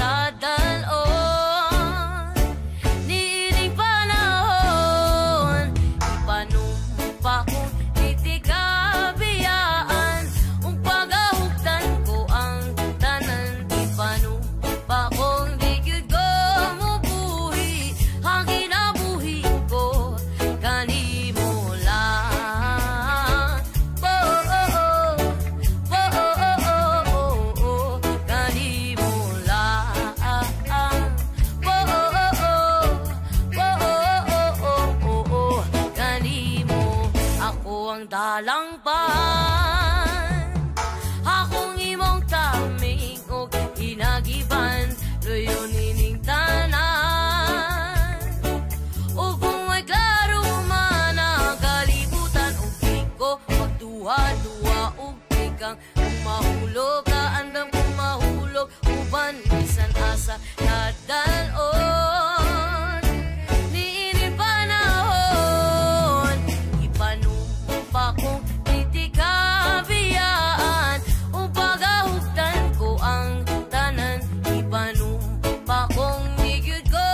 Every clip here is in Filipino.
tadalon, niining panahon, ipanumpa kong titikabiyaan, ang pagahugtan ko ang tanan, ipanumpa kong di gyud ko mubuhi, ang kinabuhi ko kanimo lang. Kanimo lang. Kanimo ako ang dalangpan, akong imong taming o hinagiban, luyo nining tanan. O kung ay klaro man ang kalibutan, o ko magduha-duha o ikang kung mahulog ka, andam kung mahulog uban, bisan asa nadalon, niining panahon, ipanumpa kong titikabiyaan, o pagahugtan ko ang tanan, ipanumpa kong di gyud ko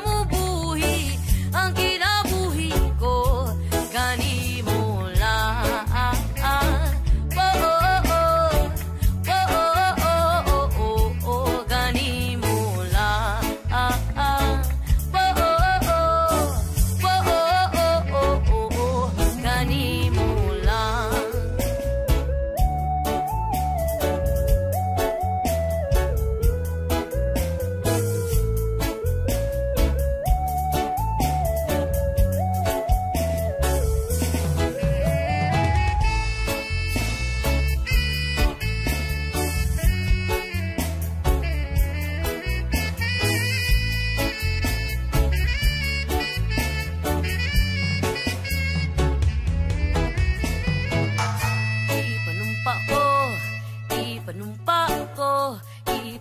mubuhi, ang kinabuhi ko kanimo lang. Kanimo lang. Kanimo lang.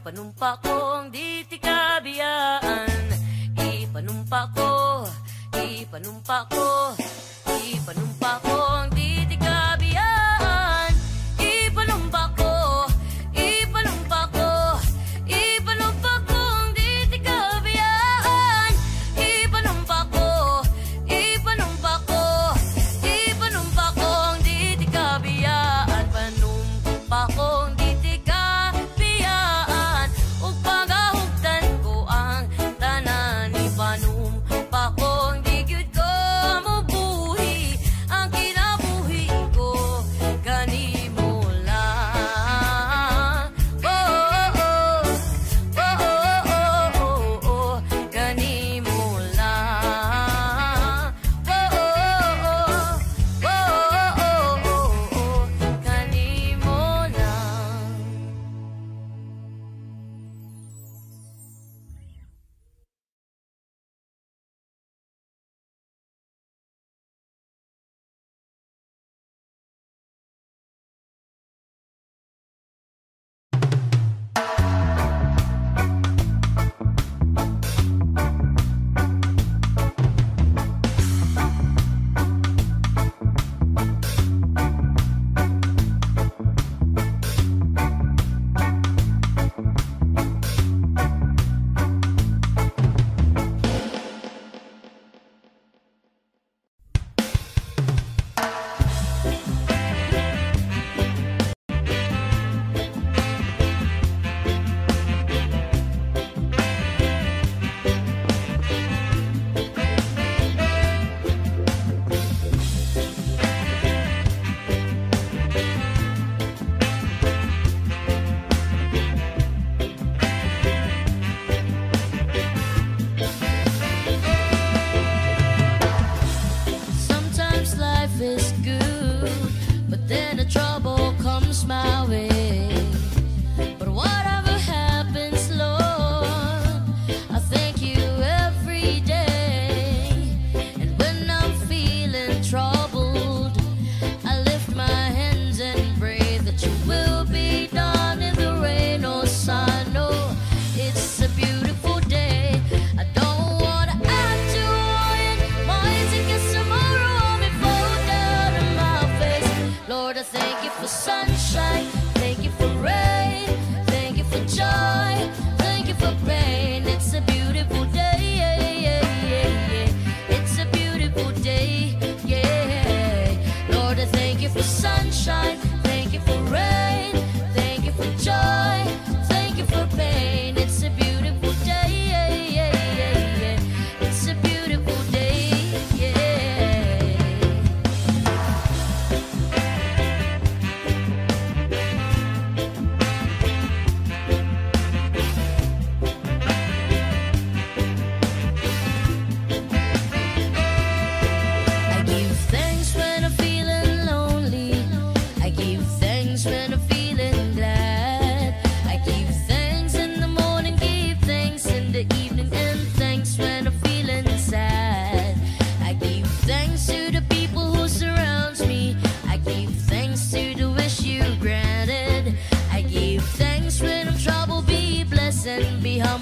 Ipanumpa kong di tikabiyaan, ipanumpa kong di tikabiyaan, ipanumpa kong di tikabiyaan, ipanumpa kong di tikabiyaan, panumpa kong di tikabiyaan, ug pagahugtan ko ang tanan, ipanumpa kong di gyud ko mubuhi, ang kinabuhi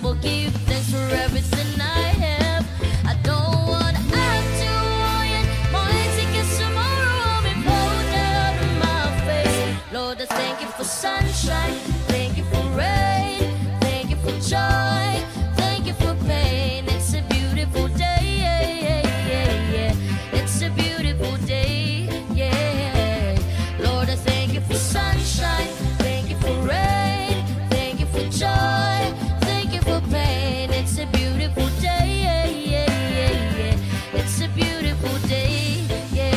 will give thanks for everything I have. I don't wanna act too high, mine to get tomorrow will be poured down on my face. Lord, I thank you for sunshine, thank you for rain, thank you for joy, thank you for pain. It's a beautiful day, it's a beautiful day, yeah. Lord, I thank you for sunshine, thank you for rain, thank you for joy, thank you for pain. It's a beautiful day, it's a beautiful day, yeah.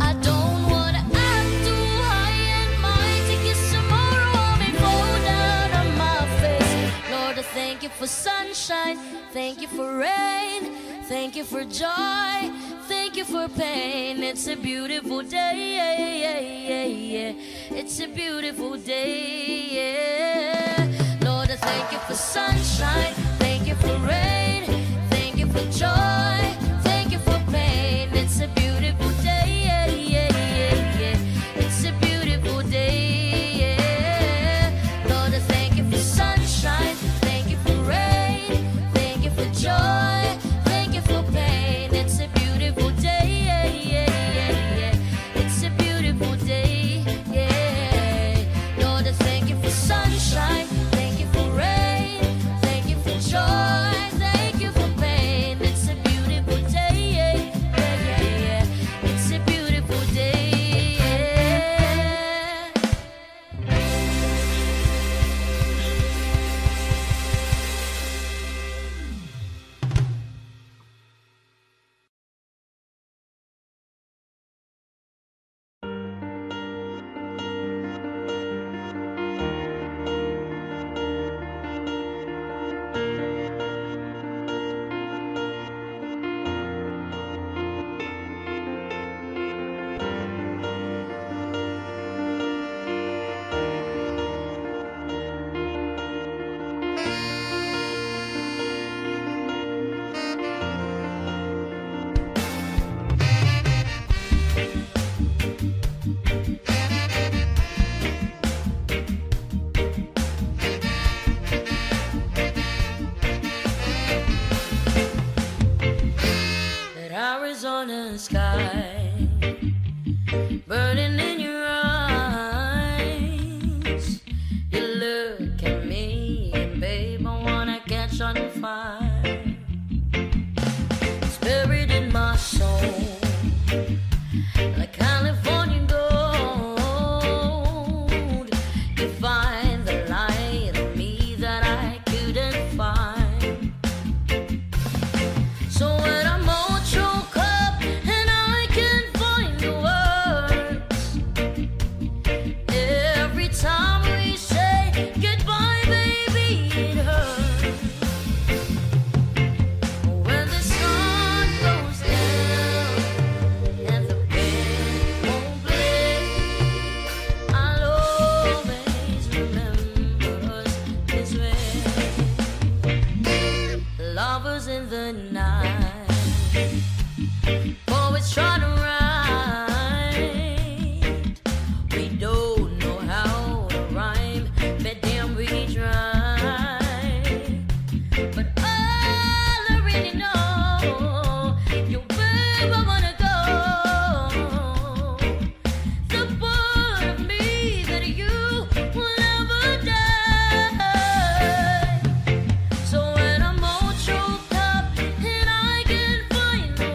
I don't wanna act too high and mighty, 'cause tomorrow I'll be fall down on my face. Lord, I thank you for sunshine, thank you for rain, thank you for joy, thank you for pain. It's a beautiful day, it's a beautiful day, yeah. Lord, I thank you for sunshine, thank you for rain, thank you for joy, thank you for pain. It's a beautiful day, it's a beautiful day, yeah. Lord, I thank you for sunshine, thank you for rain, thank you for joy, thank you for pain. It's a beautiful day, it's a beautiful day, yeah. Lord, I thank you for sunshine, thank you for rain, thank you for joy, thank you for pain. It's a beautiful day, it's a beautiful day, yeah. That Arizona sky burning in your eyes. You look at me and babe, I wanna catch on fire. It's buried in my soul like California gold. You find the light in me that I couldn't find. So when I'm all choked up and I can't find the words, every time we say goodbye, baby, it hurts. When the sun goes down and the band won't play, I'll always remember us this way. Lovers in the night, poets trying to write. We don't know how to rhyme, but damn we try. But all I really know, you babe, I wanna go. The part of me that you will never die. So when I'm all choked up and I can't find the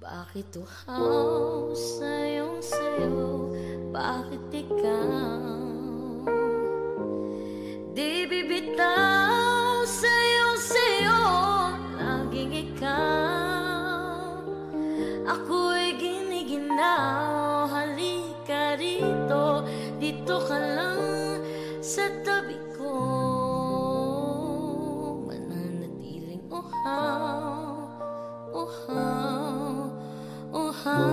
Bakit uhaw sayong sayo? Bakit ikaw di bibitaw sayong sayo? Laging ikaw, ako'y giniginaw. Halika rito, dito ka lang sa tabi ko. Mananatiling uhaw, uhaw, uhaw.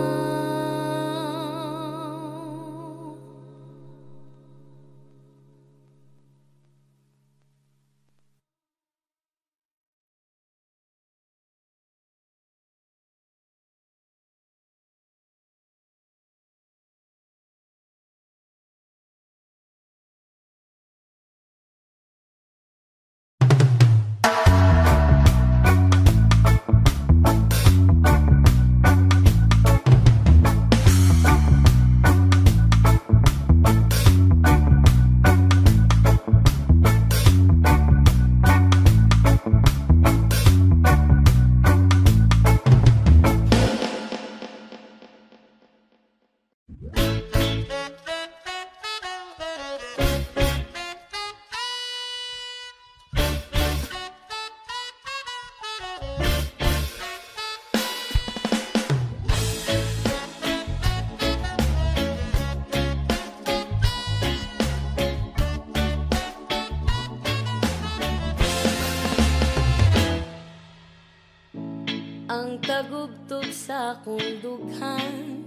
Ang tagubtog sa akong dughan,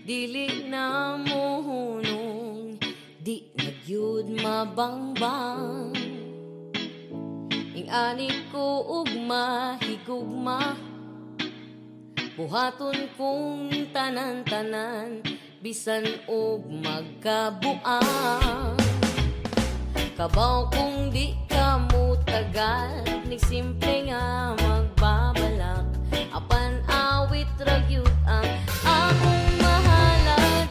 dili na mohunong, di nagyud mabangbang. Ing ani ko ugma higugma, buhaton kong tanan-tanan, bisan og magkabuang. Kabaw kung di ka mo tagal, ni simple nga magbabalak. Apan awit ragyut ang akong mahalad.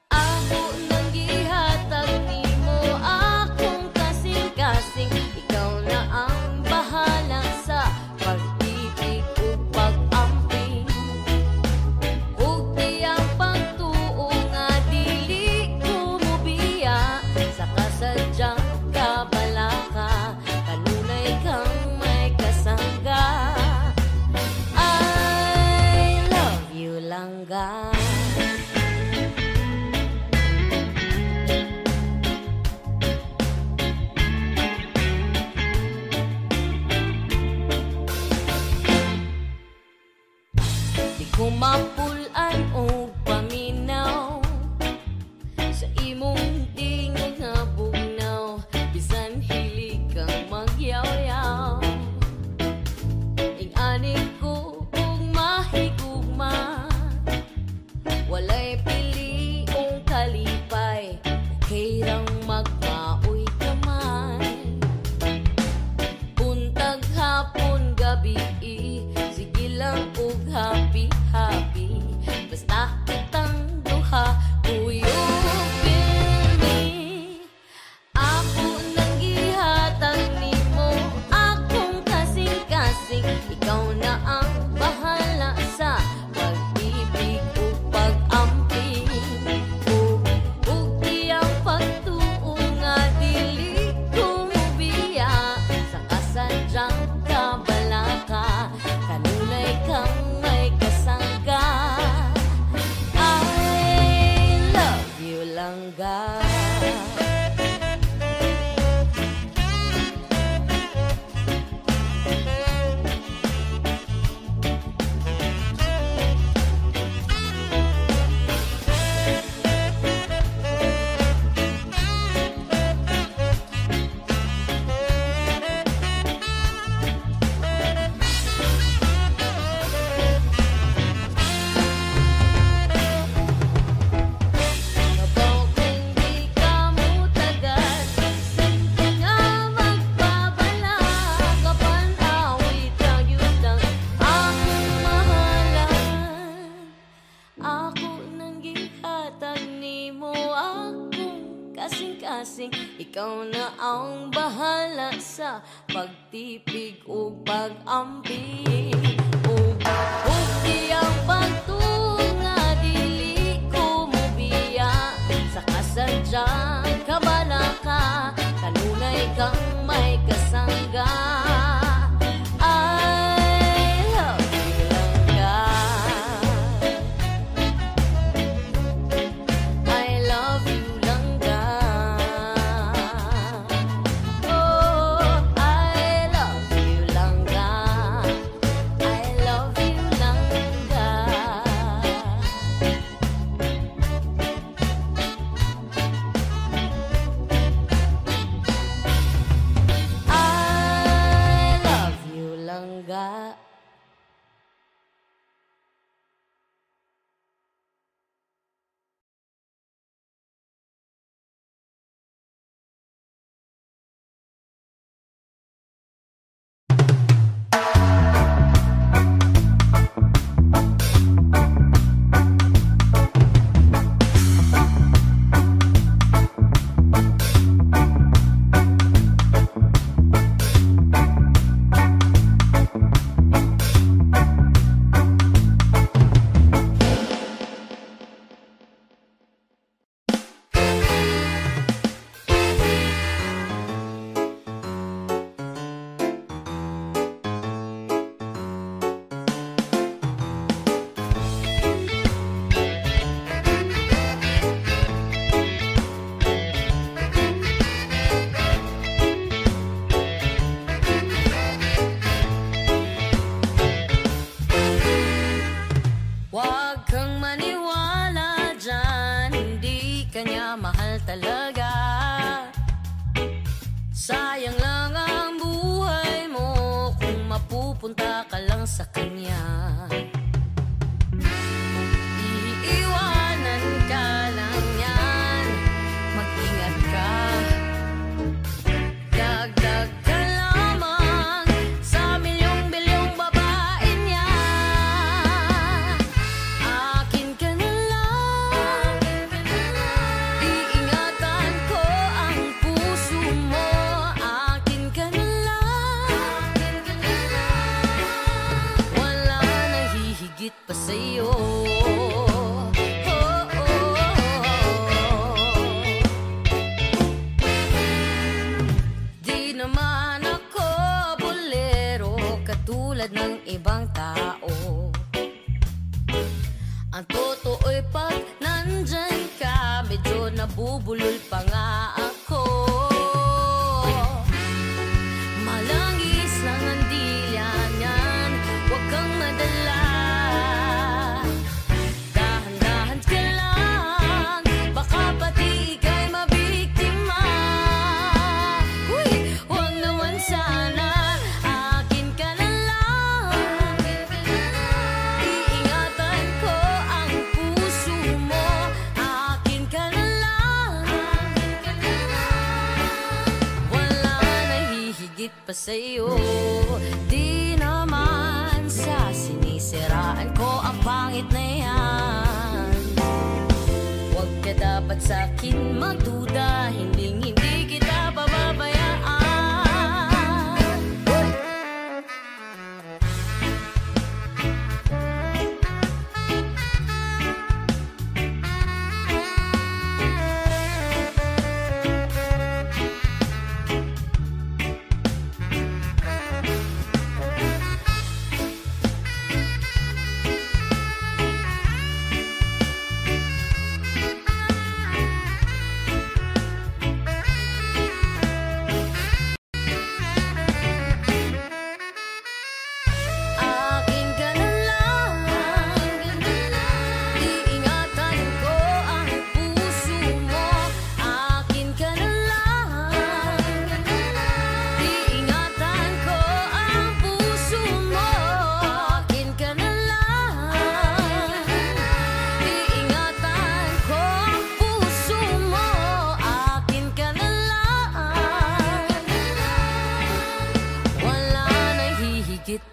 Ako nang gihatag nimo akong kasing-kasing. Ikaw na ang bahala sa pag-ibig o pag-amping. Ug tiyang pagtuo nga dili ko mobiya sa kasadyang kabalaka. Kanunay kang may kasangga. I love you langga. Di ko mapulan o paminaw sa imong tingog nga bugnaw, bisan hilig kang magyaw-yaw. Ing ani ko kung mahigugma, walay piliong kalipay, okay rang magmaoy kamay. Buntag hapon gabi, sige lang og happy-happy, basta kitang duha kuyog me. Ako nang gihatag nimo akong kasing-kasing. Ikaw na ang bahala sa pag-ibig o pag-amping. Ug tiyang pagtuo nga dili ko mobiya sa kasadyang kabalaka. Kanunay kang may kasangga. I love you langga. Kabaw kung di ka mo tagal, simple nga magbabala. Kapan awit ang yutang akong mahalan. Ako nang gihatag nimo akong kasing-kasing. Ikaw na ang bahala sa pagtipig o pag-amping. Ug ang pagtunga dili ko mobiya sa kasadyang kabalaka kanunay kang may kasangga. Sayang lang ang buhay mo kung mapupunta ka lang sa kanya. Iiwanan ka lang yan, mag-ingat ka. Dagdag ka lamang sa milyong-bilyong babae niya. Akin ka na lang, iingatan ko ang puso mo. Akin ka na lang, wala na hihigit pa sa'yo. Ng ibang tao, ang totoo'y pag nandyan ka, medyo nabubulol pa nga ako. Malangis lang ang dilya niyan, huwag kang madala. Dahan-dahan ka lang, baka pati ika'y mabiktima. Uy, huwag naman sana. Pa sa'yo, di naman sa sinisiraan ko ang pangit na yan. Huwag ka dapat sa'kin magduda, hindi kita pababayaan.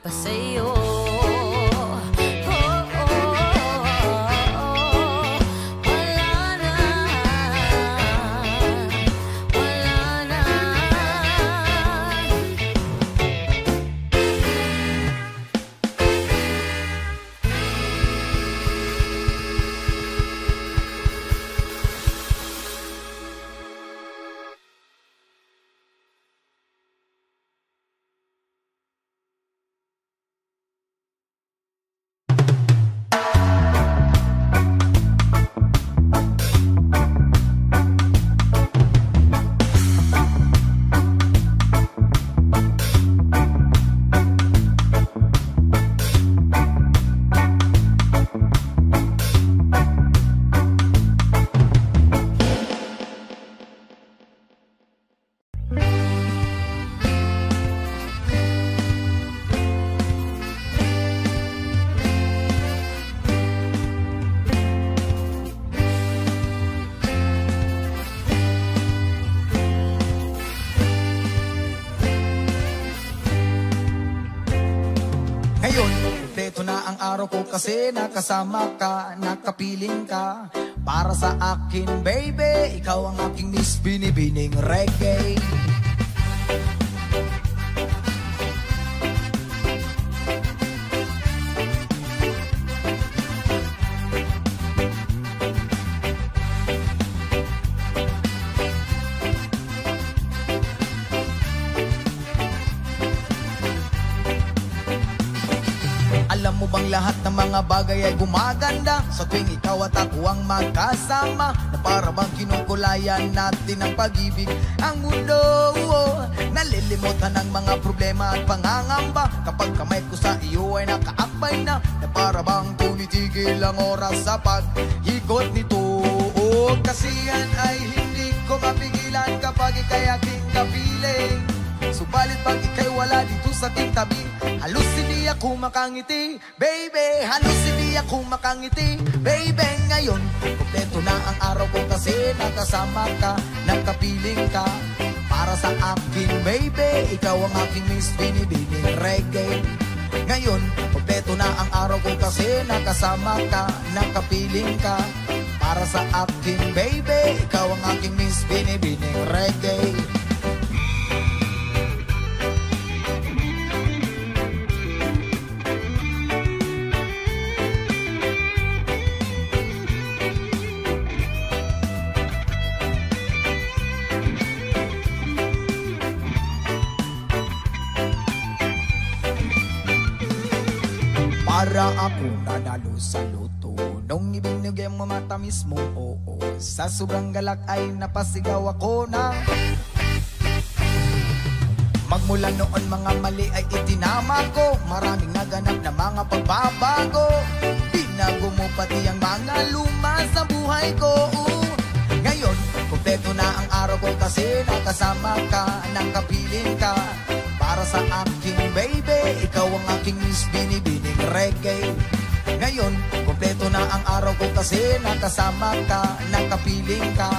Pa sa'yo. Ngayon, kompleto na ang araw ko kasi nakasama ka, nakapiling ka. Para sa akin, baby, ikaw ang aking Miss Binibining Reggae. Alam mo bang lahat ng mga bagay ay gumaganda sa tuwing ikaw at ako ang magkasama, na para bang kinukulayan natin ang pag-ibig ang mundo. Nalilimutan ang mga problema at pangangamba kapag kamay ko sa iyo ay nakaakbay na para bang tumitigil ang oras sa pag-ikot nito. Kasi yan ay hindi ko mapigilan kapag ika'y aking kapiling. Subalit pag ika'y wala dito sa ating tabi, halos hindi ako makangiti, baby. Halos hindi ako makangiti, baby. Ngayon, kompleto na ang araw ko kasi nakasama ka, nakapiling ka. Para sa akin, baby, ikaw ang aking Miss Binibining Reggae. Ngayon, kompleto na ang araw ko kasi nakasama ka, nakapiling ka. Para sa akin, baby, ikaw ang aking Miss Binibining Reggae. Para ako nanalo sa loto nung ibinigay mo matamis mo, oo. Sa sobrang galak ay napasigaw ako na magmula noon mga mali ay itinama ko. Maraming naganap na mga pagbabago, binago mo pati ang mga luma sa buhay ko. Ngayon, kompleto na ang araw ko kasi nakasama ka, nakapiling ka. Para sa akin, baby, ikaw ang aking Miss Binibining Reggae. Ngayon, kompleto na ang araw ko kasi nakasama ka, nakapiling ka.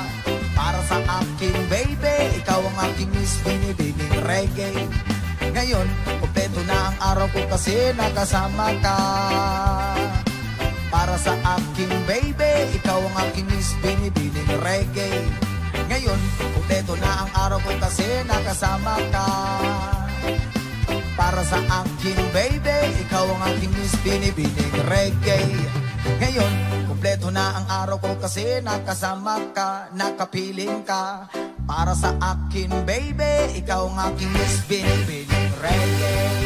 Para sa akin, baby, ikaw ang aking Miss Binibining Reggae. Ngayon, kompleto na ang araw ko kasi nakasama ka. Para sa akin, baby, ikaw ang aking Miss Binibining Reggae. Ngayon, kompleto na ang araw ko kasi nakasama ka. Para sa akin, baby, ikaw ang aking Miss Binibining Reggae. Ngayon, kompleto na ang araw ko kasi nakasama ka, nakapiling ka. Para sa akin, baby, ikaw ang aking Miss Binibining Reggae.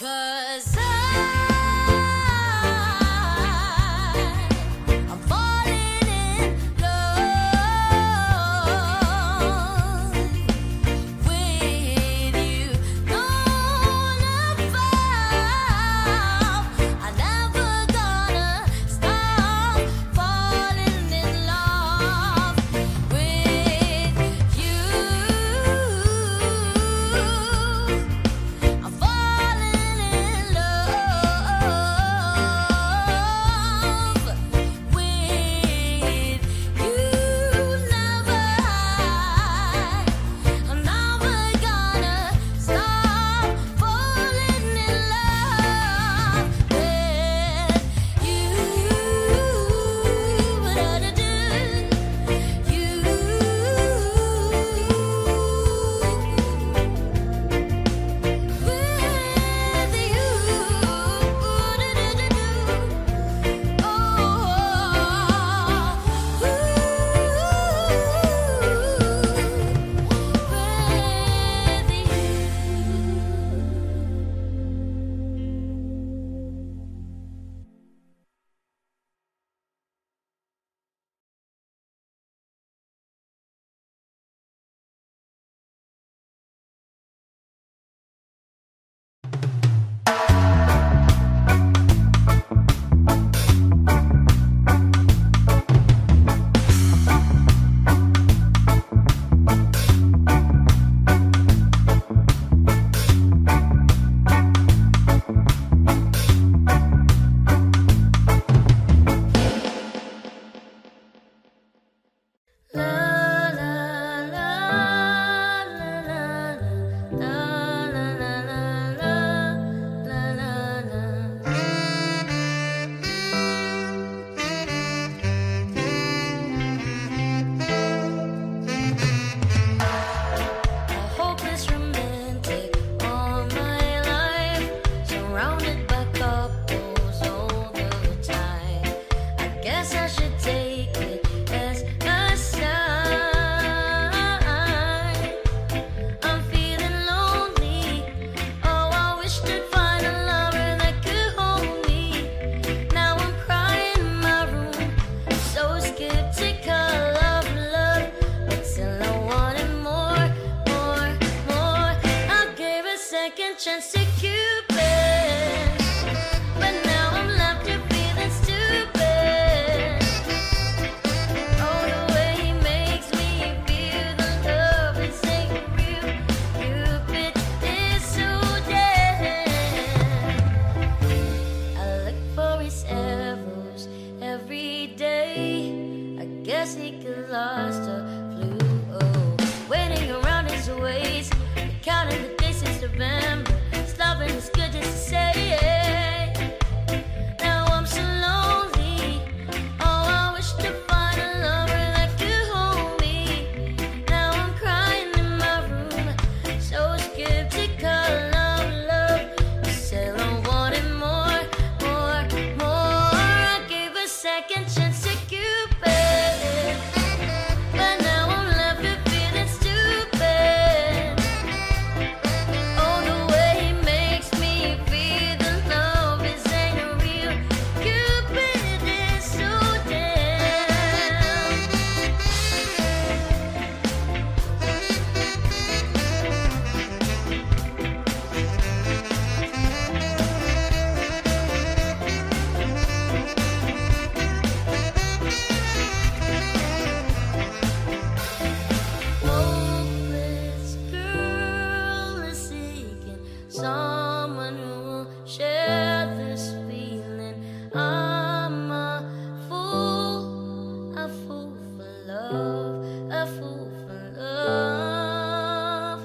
'Cause I'm falling in love with you. Gonna fall. I'm never gonna stop falling in love with you. I'm falling in love with you. Never hide. I'm never gonna stop falling in love with you. What I do, you. With you, hopeless romantic all my life, surrounded by couples all the time. I guess I should take it as a sign. I'm feeling lonely. Oh, I wish to find a lover that could hold me. Now I'm crying in my room, so skeptical of love, but still I wanted more, more, more. I gave a second chance to Cupid, but now I'm left here feeling stupid. Oh, the way he makes me feel, the love is ain't real. Cupid is so dead. I look for his arrows every day. I guess he got lost or flew. Oh, waiting around his ways, counting the days since November. His loving is good just to say. Now I'm so lonely. Oh, I wish to find a lover that could hold me. Now I'm crying in my room, so skeptical of love. I said I wanted more, more, more. I gave a second chance to Cupid, but now I'm left with feeling stupid. Oh, the way he makes me feel, the love is ain't real. Cupid is so damn. Hopeless girl is seeking someone who will share this feeling. I'm a fool for love, a fool for love.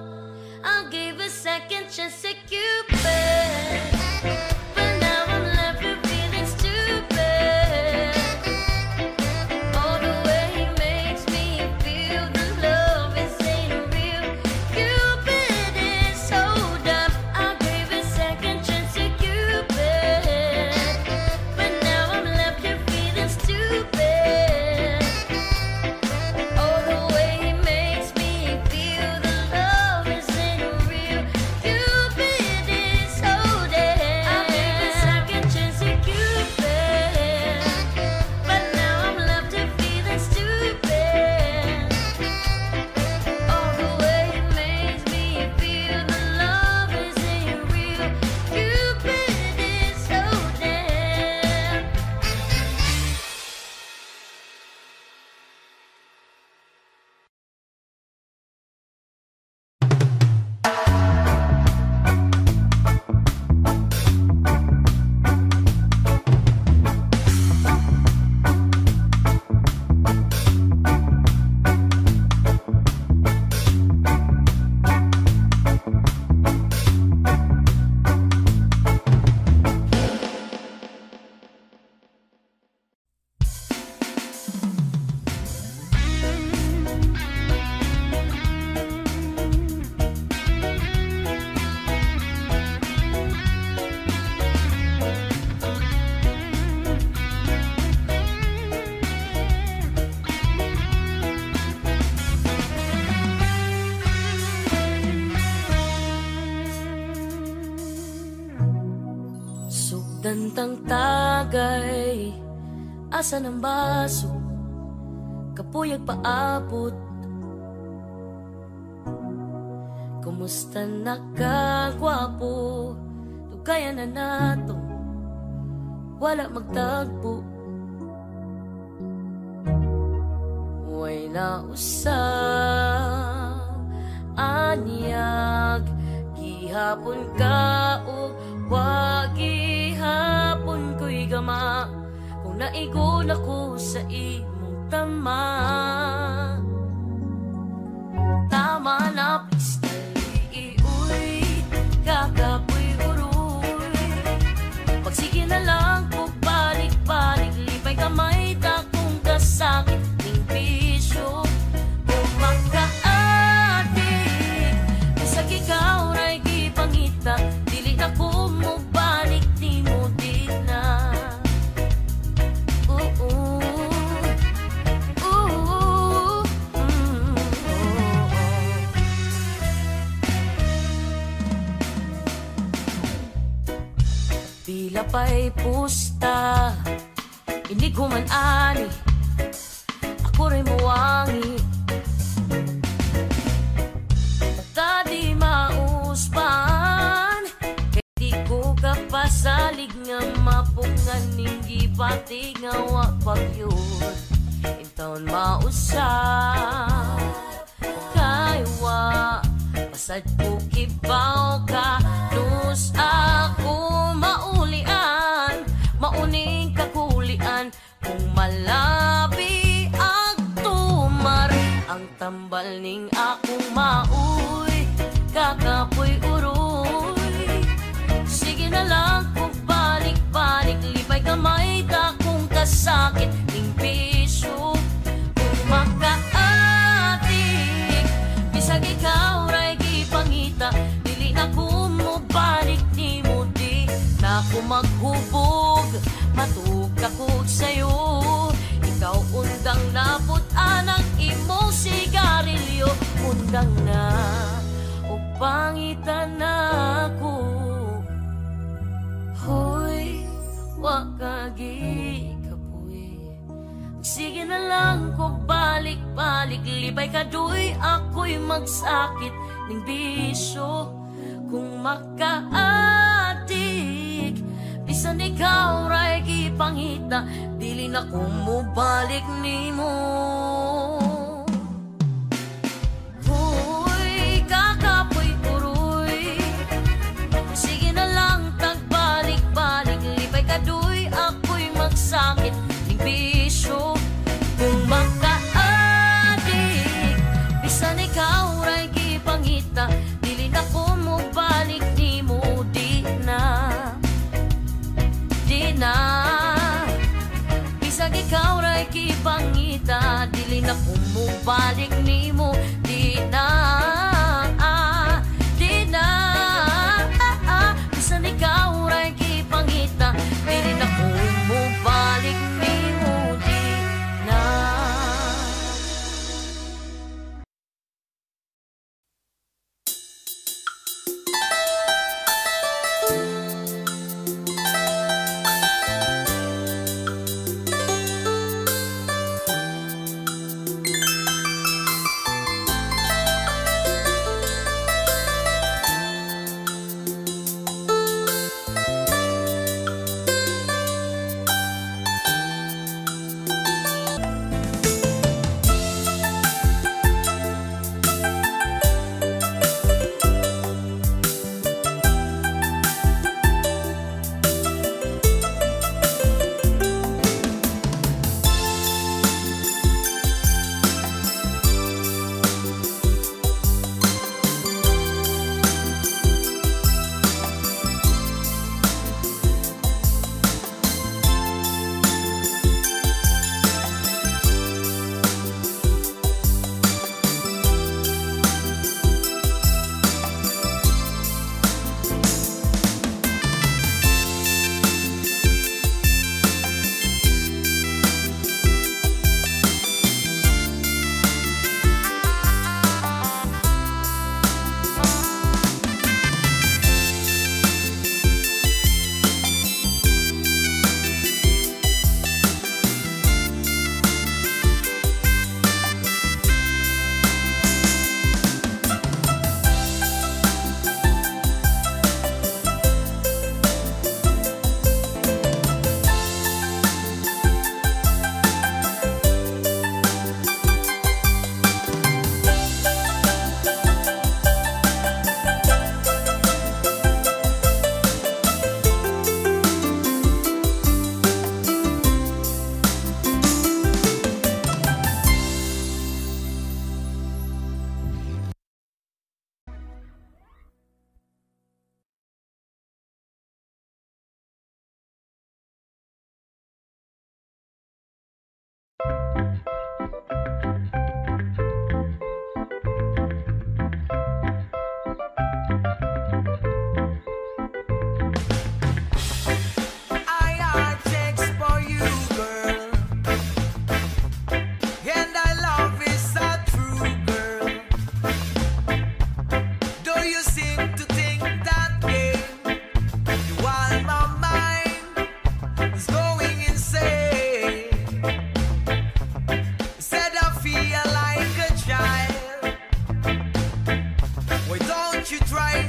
I gave a second chance to Cupid, but now I'm left with feeling stupid. Oh, the way he makes me feel, the love is ain't real. Cupid is so dumb. I gave Dantang tagay, asa ng baso, kapuyag paabot. Kumusta na ka, gwapo? Tugayan na nato, wala magtagpo. Way na usab, anyag, gihapon ka o wagi hapon ko'y gama. Kung naigon ako sa imong tama, tama na please dali, uy, kakapoy uroy. Pagsige na lang ko balik-balik, lipay kamay ta kung kasakit ning bisyo. Kung makaadik, isag ikaw ra'y gipangita, dili na ko mo balik ni mo di na. Pila pa'y pusta, hindi ko man ani, ako rin muwangi. Tadi mauspan, kay di ko kapasalig nga mapungan ning gibatig nga wapagyod. Intaon mausap, kaywa, pasad ko kibaw ka, nus ako maulian, mauning kakulian, kung malabi ang tumar, ang tambal ning akong mauy, kakapoy uroy. Sige na lang kung balik-balik, lipay kamay ta kung kasakit ning pisyo. Kung makaatik, bisag ikaw ra'y gipangita, dili na ko mo balik ni mo di na ko maghubog, matug ako sa'yo. Ikaw undang na putaan ang imong sigarilyo, undang na o pangitan na ako. Hoy, wakagi kapoy, sige na lang ko balik-balik, lipay kaduy ako'y magsakit ning bisyo. Kung makaadik, bisan ikaw ra'y gipangita, dili na ko mo balik ni mo. Hoy, kakapoy uroy, sige na lang tagbalik-balik, lipay kaduy ako'y magsakit ning bisyo. Kung makaadik, bisan ikaw ra'y gipangita, dili na ko mo balik ni mo di na, di na. Bisag ikaw ra'y gipangita, dili na ko mo balik ni mo di na, di na. Bisan ikaw ra'y gipangita, dili na ko mo balik ni mo di na.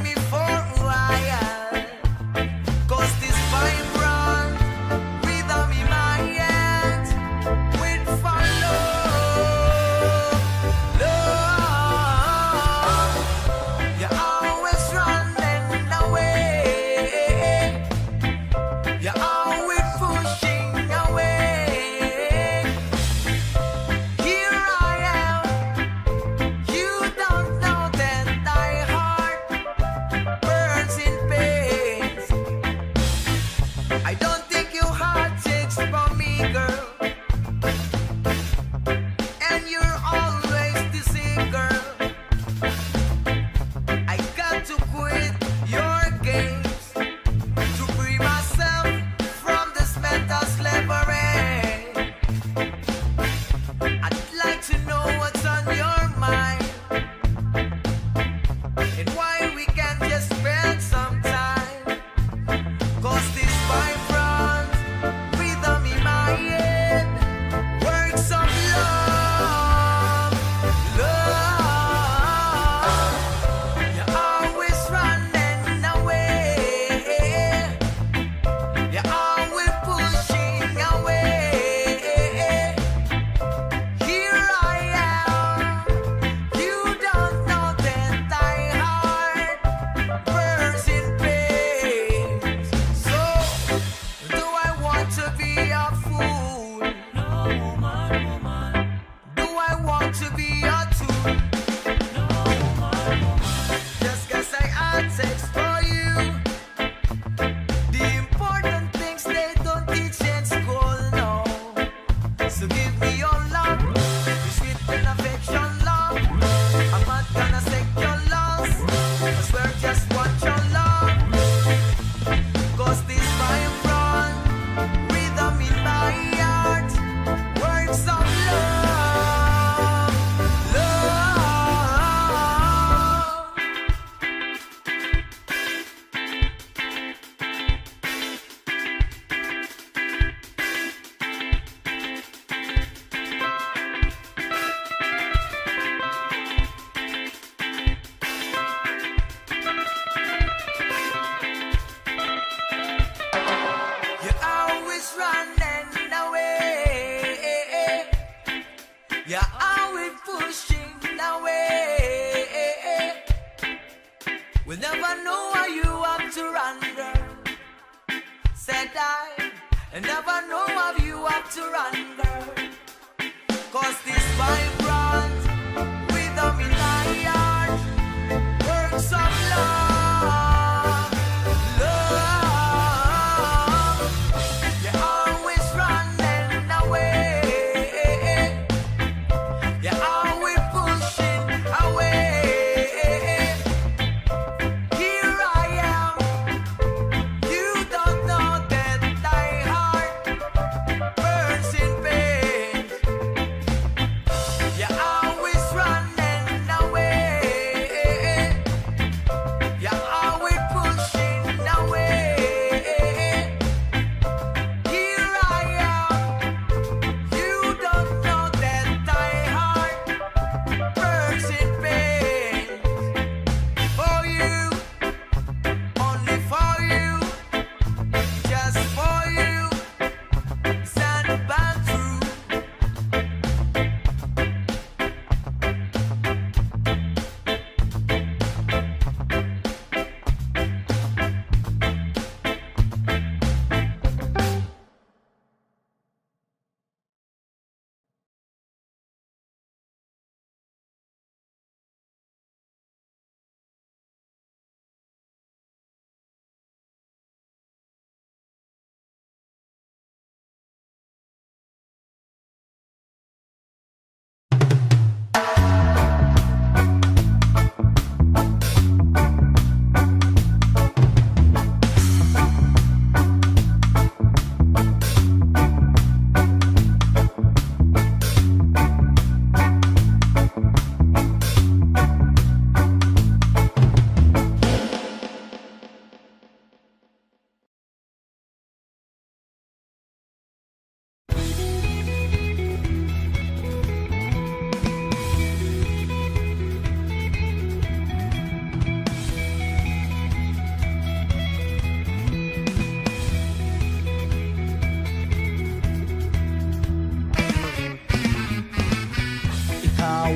me for a while. 'Cause this vibrant rhythm in my hands will follow. Love, you're always running away. You're always pushing away. Here I am. You don't know that thy heart burns in pain. I don't think your heart takes from me, girl. And you're always the same, girl. I got to quit your games to free myself from this mental slavery. I'd like to know what's on your mind and why we can't just spend some time. 'Cause this vibrant rhythm in my head works of love, love. You're always running away. You're always pushing away. Here I am. You don't know that thy heart burns in pain. So, do I want to be a fool? No, woman, woman. Do I want to be a tool? No, woman, woman. Just 'cause I had sex for you. The important things they don't teach in school, no. So give me your love, your sweet and affection, love. I'm not gonna take your loss. I swear just want your love. 'Cause this vibrant rhythm in my heart works of love, love. You're always running away. You're always pushing away. We'll never know how you have to run, girl. Said I never know how you have to run, girl. 'Cause this vibrant rhythm in my heart works of love, love. You're always running away. You're always pushing away. Here I am. You don't know that thy heart burns in pain. You're always running away.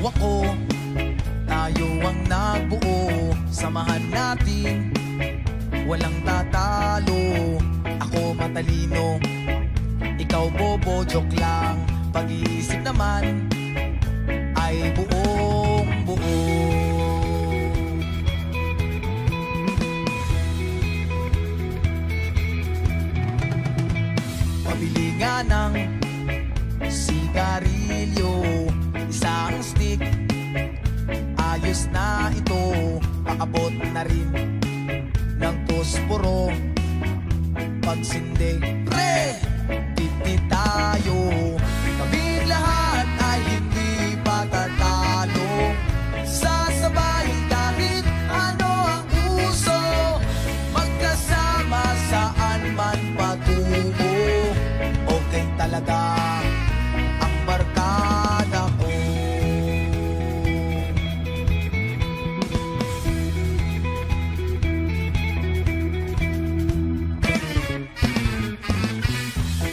ikaw ako, tayo ang nagbuo. Samahan natin, walang tatalo. Ako matalino, ikaw bobo, joke lang. Pag-iisip naman ay buong buo. Pabili nga ng sigarilyo, isang stick, ayos na ito. Pakabot na rin ng posporo. Pagsindi, pre, titi tayo. Kaming lahat ay hindi patatalo. Sasabay kahit ano ang uso. Magkasama saan man patungo. Okay talaga ang barkada ko.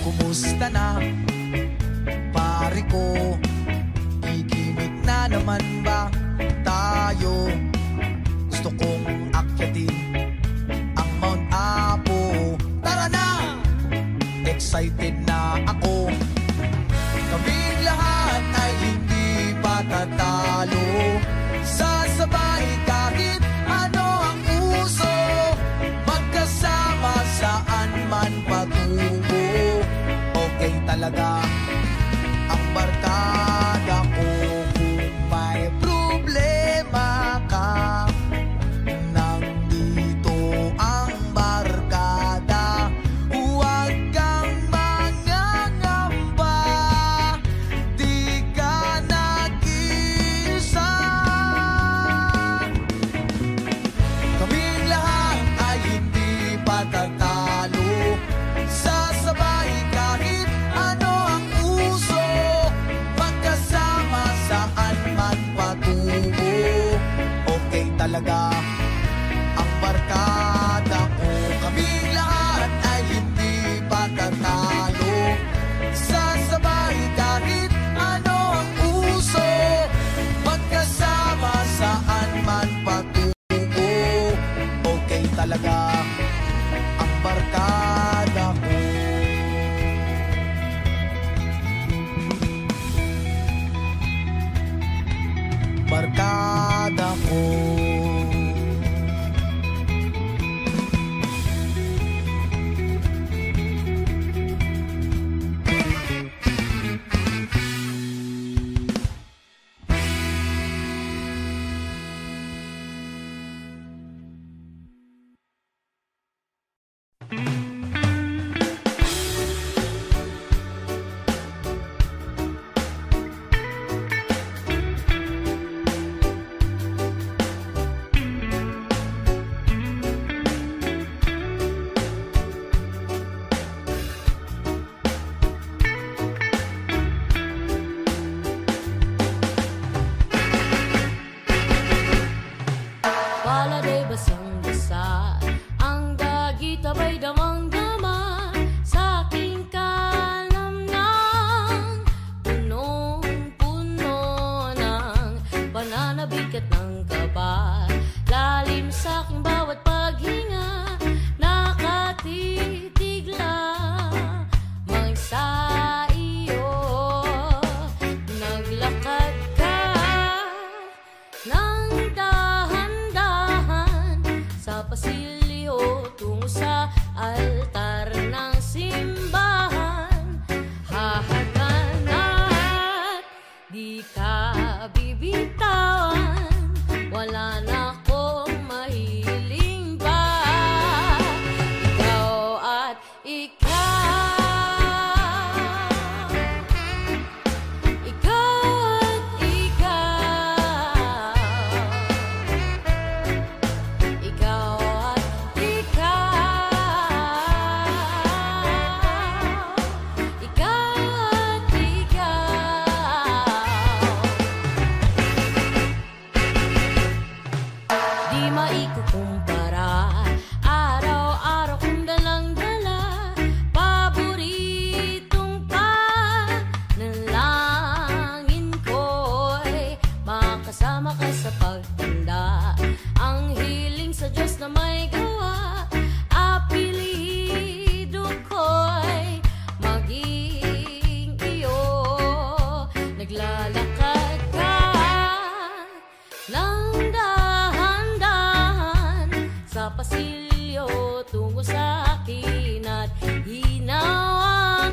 Kumusta na, pare ko? Gigimik na naman ba tayo? Gusto kong akyatin ang Mount Apo. Tara na! Excited na ako. Kaming lahat ay hindi patatalo. Sasabay kahit ano ang uso. Magkasama saan man patungo. Okay talaga ang barkada ko. Kung may problema ka, nandito ang barkada. Huwag kang mangangamba, di ka nag-iisa. Kaming lahat ay hindi patatalo. Sasabay kahit ano ang uso. Magkasama saan man patungo. Okay talaga ang barkada ko. Kaming lahat ay hindi patatalo. Sasabay kahit ano ang uso. Magkasama saan man patungo. Okay talaga ang barkada ko. Barkada ko. Pala'y basang-basa, ang dagit aba'y damang-dama sa aking kalamnang. Punong-puno ng pananabik at ng kaba, lalim sa aking bawat paghinga, nakatitig lamang sa iyo. Naglakad ka ng sa pasilyo tungo sa altar ng simbahan. Hahagan at di ka bibitawan. Wala na akong mahiling pa. Ikaw at ikaw. Ikaw at ikaw. Ikaw at ikaw. Ikaw at ikaw. Hulyo tungo sa akin at hinawakan